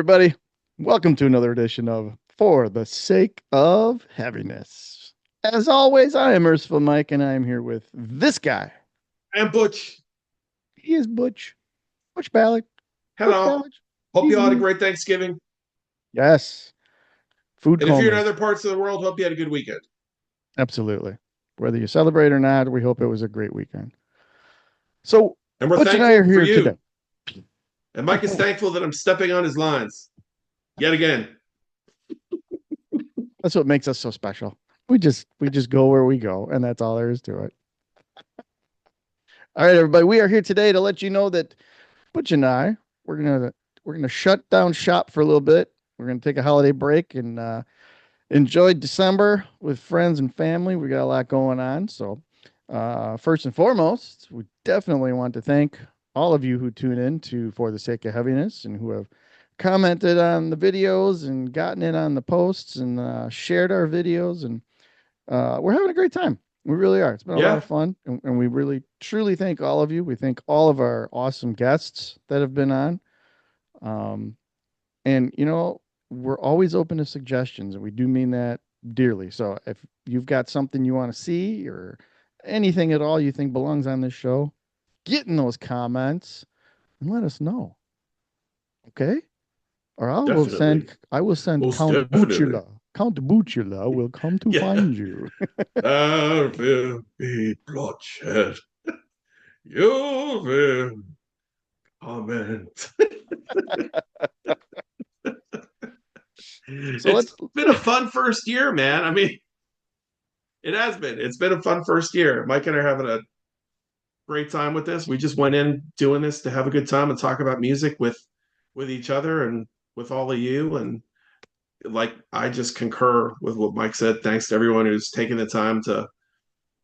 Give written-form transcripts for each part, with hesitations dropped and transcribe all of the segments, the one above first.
everybody. Welcome to another edition of For the Sake of Heaviness. As always, I am Merciful Mike, and I am here with this guy. And Butch, He is Butch. Butch Ballard. Butch hello. Ballard. Hope He's you all had a me. great Thanksgiving. Yes. Food And if you're in comas. other parts of the world, hope you had a good weekend. Absolutely. Whether you celebrate or not, we hope it was a great weekend. So, And we're Butch and I are thankful for here today. you. And Mike is thankful that I'm stepping on his lines yet again. That's what makes us so special. We just go where we go, and that's all there is to it. All right, everybody. We are here today to let you know that Butch and I, we're gonna we're gonna shut down shop for a little bit. We're gonna take a holiday break and enjoy December with friends and family. We got a lot going on. So, first and foremost, we definitely want to thank all of you who tune in to For the Sake of Heaviness and who have commented on the videos and gotten in on the posts and shared our videos. And we're having a great time. We really are. It's been a lot of Yeah, fun, and we really truly thank all of you. We thank all of our awesome guests that have been on. Um, and we're always open to suggestions, and we do mean that dearly. So if you've got something you want to see or anything at all you think belongs on this show, get in those comments and let us know. Okay? Or definitely. I will send Most Count definitely. Butula. Count Butula will come to Yeah. find you. There will be bloodshed. You will comment. So It's been a fun first year, man. I mean, it has been. It's been a fun first year. Mike and I are having a great time with this. We just went in doing this to have a good time and talk about music with each other and with all of you. And like I just concur with what Mike said. Thanks to everyone who's taken the time to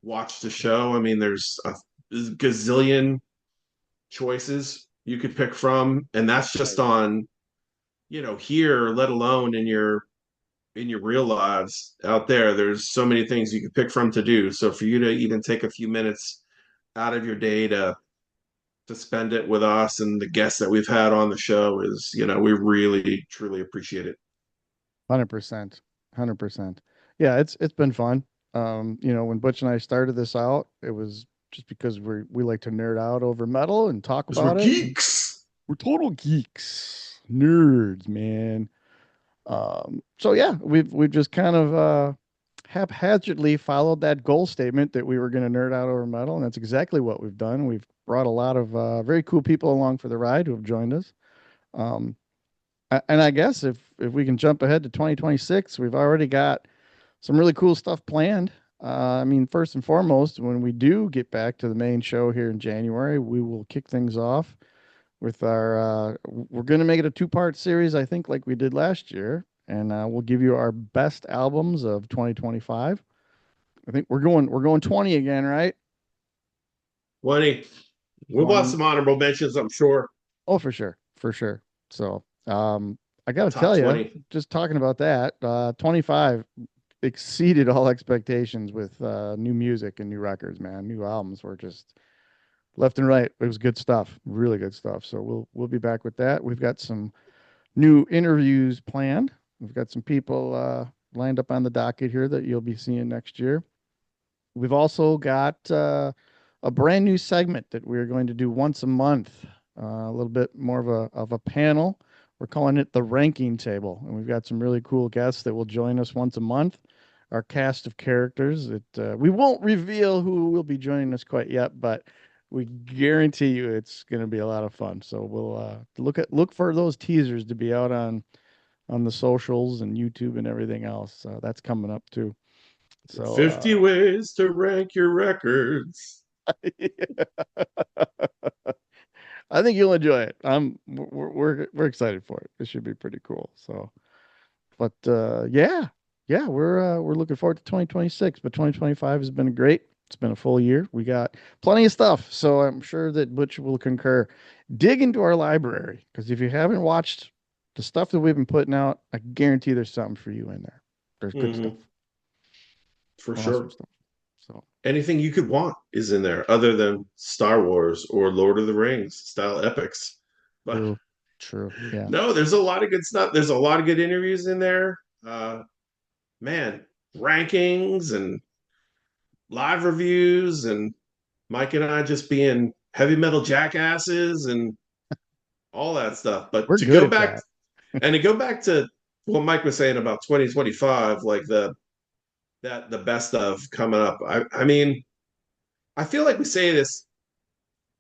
watch the show. I mean, there's a gazillion choices you could pick from, and that's just right. on here, let alone in your real lives out there. There's so many things you could pick from to do. So for you to even take a few minutes out of your day to spend it with us and the guests that we've had on the show is, we really truly appreciate it. 100%. 100%. Yeah, it's been fun. When Butch and I started this out, it was just because we like to nerd out over metal and talk Because we're about it. And geeks. we're total geeks, nerds, man. So yeah, we've just kind of haphazardly followed that goal statement that we were going to nerd out over metal, and that's exactly what we've done. We've brought a lot of very cool people along for the ride who have joined us. Um, and I guess if we can jump ahead to 2026, we've already got some really cool stuff planned. I mean, first and foremost, when we do get back to the main show here in January, we will kick things off with our. We're going to make it a two-part series, I think, like we did last year, and we'll give you our best albums of 2025. I think we're going 20 again, right? 20. We want 20. some honorable mentions, I'm sure. Oh, for sure, for sure. So, I got to Top tell you, 20. just talking about that, 25 exceeded all expectations with new music and new records, man. New albums were just left and right. It was good stuff, really good stuff. So we'll be back with that. We've got some new interviews planned. We've got some people lined up on the docket here that you'll be seeing next year. We've also got a brand new segment that we're going to do once a month, a little bit more of a panel. We're calling it the ranking table, and we've got some really cool guests that will join us once a month. Our cast of characters that we won't reveal who will be joining us quite yet, but we guarantee you it's going to be a lot of fun. So we'll look for those teasers to be out on the socials and YouTube and everything else. That's coming up too. So 50 ways to rank your records. I think you'll enjoy it. We're excited for it. It should be pretty cool. So, but yeah, we're looking forward to 2026. But 2025 has been great. It's been a full year. We got plenty of stuff. So I'm sure that Butch will concur. Dig into our library because if you haven't watched the stuff that we've been putting out, I guarantee there's something for you in there. There's good stuff, Hmm. For awesome sure. stuff. So Anything you could want is in there other than Star Wars or Lord of the Rings style epics. But true. True. Yeah. No, there's a lot of good stuff. There's a lot of good interviews in there. Man, rankings and live reviews, and Mike and I just being heavy metal jackasses and all that stuff. But We're good at that. to go back to what Mike was saying about 2025, like the best of coming up. I mean, I feel like we say this.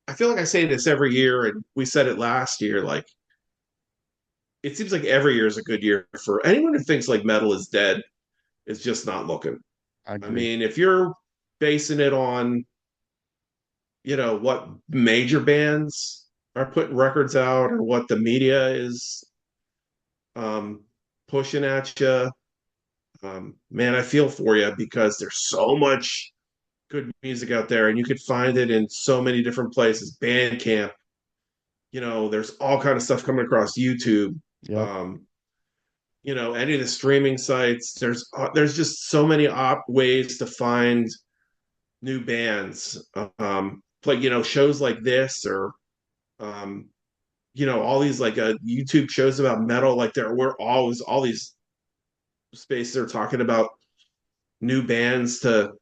I feel like I say this every year, and we said it last year. Like it seems like every year is a good year for anyone who thinks like metal is dead. Is just not looking. I I agree. mean, if you're basing it on what major bands are putting records out or what the media is um, pushing at you, man, I feel for you because there's so much good music out there, and you could find it in so many different places. Bandcamp, there's all kind of stuff coming across YouTube. Yep. Um, any of the streaming sites. There's just so many ways to find new bands. Like shows like this or um, all these like YouTube shows about metal. Like we're always all these spaces are talking about new bands to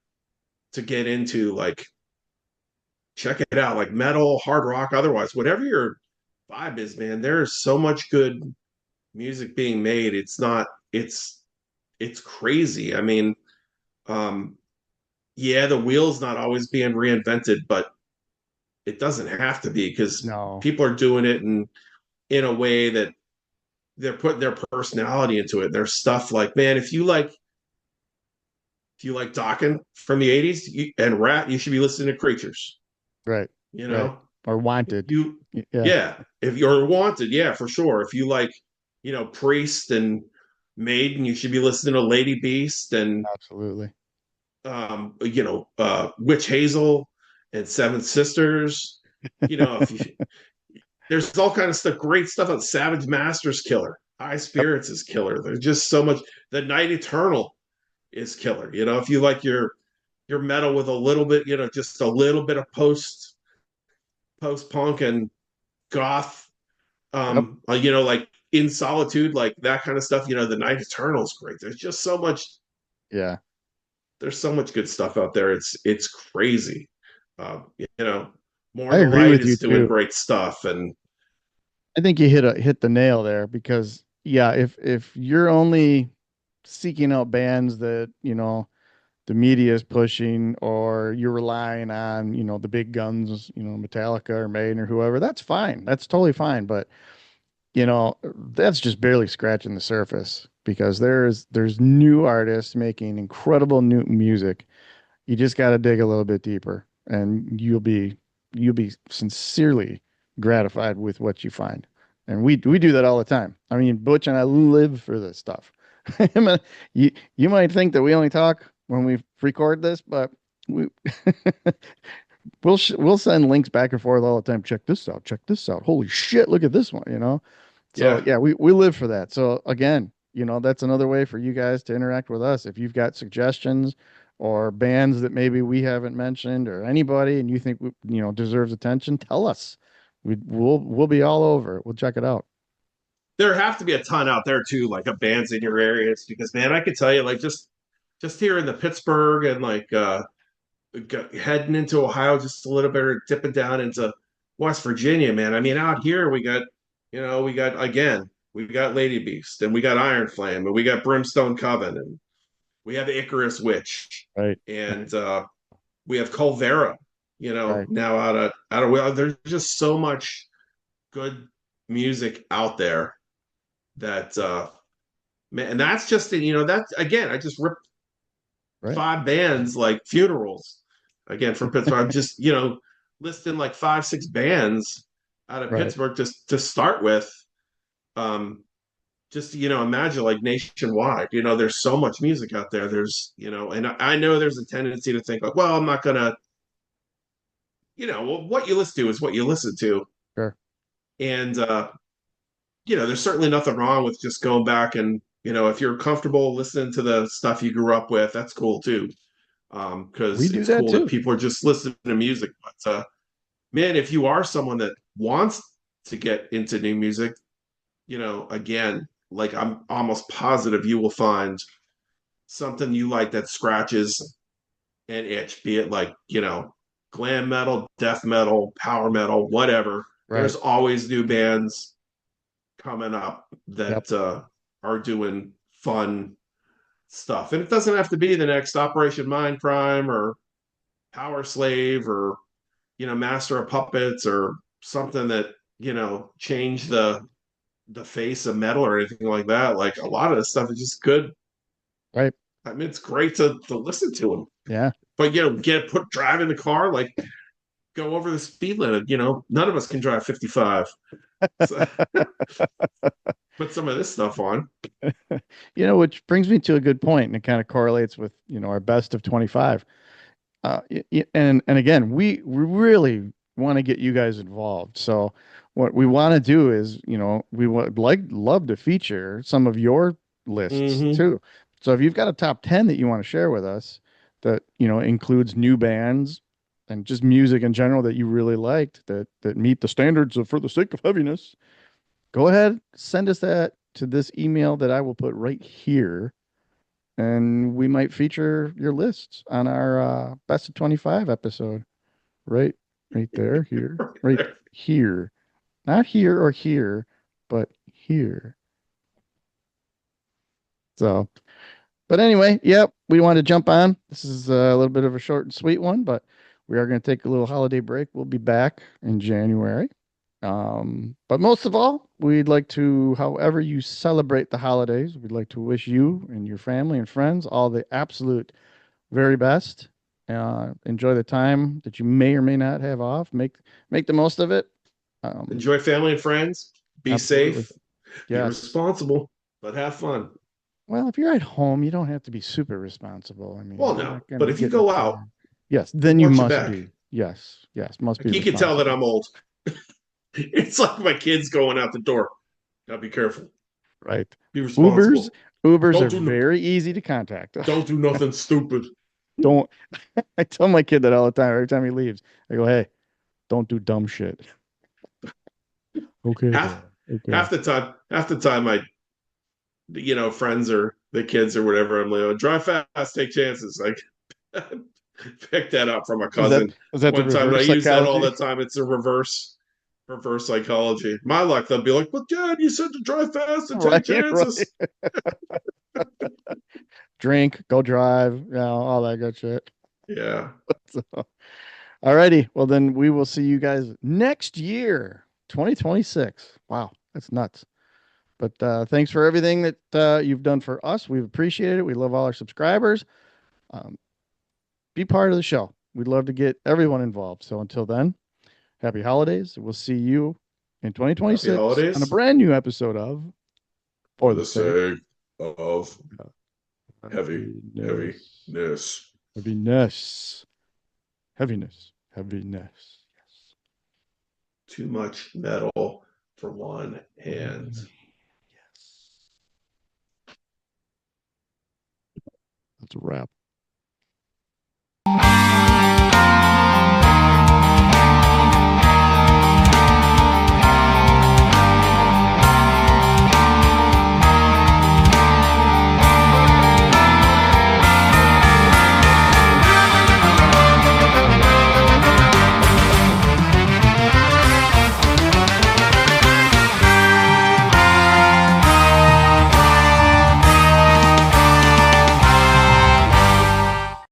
get into. Like check it out, like metal, hard rock, otherwise, whatever your vibe is, man. There is so much good music being made. It's crazy. I mean, um, yeah, the wheel's not always being reinvented, but it doesn't have to be because No. people are doing it in a way that they're putting their personality into it. There's stuff like, man, if you like Dokken from the 80s and rap, you should be listening to Creatures, Right. you Right. know? Or If wanted. you Yeah. Yeah, if you're Wanted, yeah, for sure. If you like, Priest and Maiden, you should be listening to Lady Beast and Absolutely. Witch Hazel and Seven Sisters. If you there's all kind of stuff, great stuff on Savage Masters killer. High Yep. Spirits is killer. There's just so much. The Night Eternal is killer. If you like your metal with a little bit, just a little bit of post punk and goth, Yep. like In Solitude, like that kind of stuff. The Night Eternal is great. Yeah. There's so much good stuff out there. It's crazy. Uh, you know, More I the agree Light with you is doing too. great stuff, and I think you hit the nail there because yeah, if you're only seeking out bands that, the media is pushing or you're relying on, the big guns, Metallica or Maiden or whoever, that's fine. That's totally fine. But, that's just barely scratching the surface because there's new artists making incredible new music. You just got to dig a little bit deeper and you'll be sincerely gratified with what you find. And we do that all the time. I mean, Butch and I live for this stuff. You might think that we only talk when we record this, but we we'll send links back and forth all the time. Check this out. Check this out. Holy shit, look at this one. So yeah, yeah, we live for that. So again, that's another way for you guys to interact with us. If you've got suggestions or bands that maybe we haven't mentioned or anybody and you think deserves attention, tell us. We'll be all over it. We'll check it out. there have to be a ton out there too, like a bands in your areas. Because man, I could tell you, like just here in the Pittsburgh and like heading into Ohio just a little bit, or dipping down into West Virginia, man. I mean, out here we got Lady Beast and we got Iron Flame and we got Brimstone Coven and we have Icarus Witch Right. and we have Colvera. Right. Now out of well, there's just so much good music out there that man, and that's just that again. I just ripped Right. 5 bands like Funerals again from Pittsburgh. I'm just listing like 5, 6 bands out of Right. Pittsburgh just to start with. Um, just imagine like nationwide. There's so much music out there. There's and I know there's a tendency to think like, well, I'm not gonna. Well, what you listen to is what you listen to, Sure. and there's certainly nothing wrong with just going back and if you're comfortable listening to the stuff you grew up with, that's cool too. We Because do it's that cool that too. people are just listening to music. But man, if you are someone that wants to get into new music, again, like I'm almost positive you will find something you like that scratches an itch, be it like, glam metal, death metal, power metal, whatever. Right. There's always new bands coming up Yep. that are doing fun stuff. And it doesn't have to be the next Operation Mindcrime or Power Slave or, Master of Puppets or something that, changed the face of metal or anything like that. Like a lot of this stuff is just good. Right. I mean, it's great to listen to them. Yeah. But drive in the car, like go over the speed limit. None of us can drive 55. So put some of this stuff on. Which brings me to a good point, and it kind of correlates with, our best of 25. And again, we really want to get you guys involved. So what we want to do is, we would love to feature some of your lists Mm-hmm. too. So if you've got a top 10 that you want to share with us that, includes new bands and just music in general that you really liked that meet the standards of For the Sake of Heaviness, go ahead, send us that to this email that I will put right here, and we might feature your lists on our best of 25 episode. Right, right there, here, Right right there. here. Not here or here, but here. So, but anyway, yep, we want to jump on. This is a little bit of a short and sweet one, but we are going to take a little holiday break. We'll be back in January. But most of all, we'd like to, however you celebrate the holidays, we'd like to wish you and your family and friends all the absolute very best. Enjoy the time that you may or may not have off. Make the most of it. Um, Enjoy family and friends. Be absolutely. safe. Be Yes. responsible, but have fun. Well, if you're at home, you don't have to be super responsible. I mean, Well, you're no, not going to but be if you getting a go out, car. Yes, then you watch your must back. be. Yes, yes, must be You can tell that responsible. I'm old. It's like my kids going out the door. Gotta be careful. Right. Be Ubers, responsible. Ubers are Don't do very easy to contact. don't do nothing stupid. Don't. I tell my kid that all the time. Every time he leaves, I go, "Hey, don't do dumb shit." Okay, half Dad. Okay. half the time my friends or the kids or whatever, I'm like, oh, drive fast, take chances. Like pick that up from a Is that cousin is that the one time, and I reverse use that all psychology? the time. It's a reverse psychology. My luck, they'll be like, "But Dad, you said to drive fast and take Right, right. chances." Drink, go drive, all that good shit. Yeah. So, all righty. Well, then we will see you guys next year, 2026. Wow, that's nuts. But thanks for everything that you've done for us. We've appreciated it. We love all our subscribers. Um, be part of the show. We'd love to get everyone involved. So until then, happy holidays. We'll see you in Happy 2026 on a holidays brand new episode of For for the the Sake sake of of Heaviness. heaviness. Heaviness. Heaviness. Heaviness. Yes. Too much metal for one hand. Yes. That's a wrap.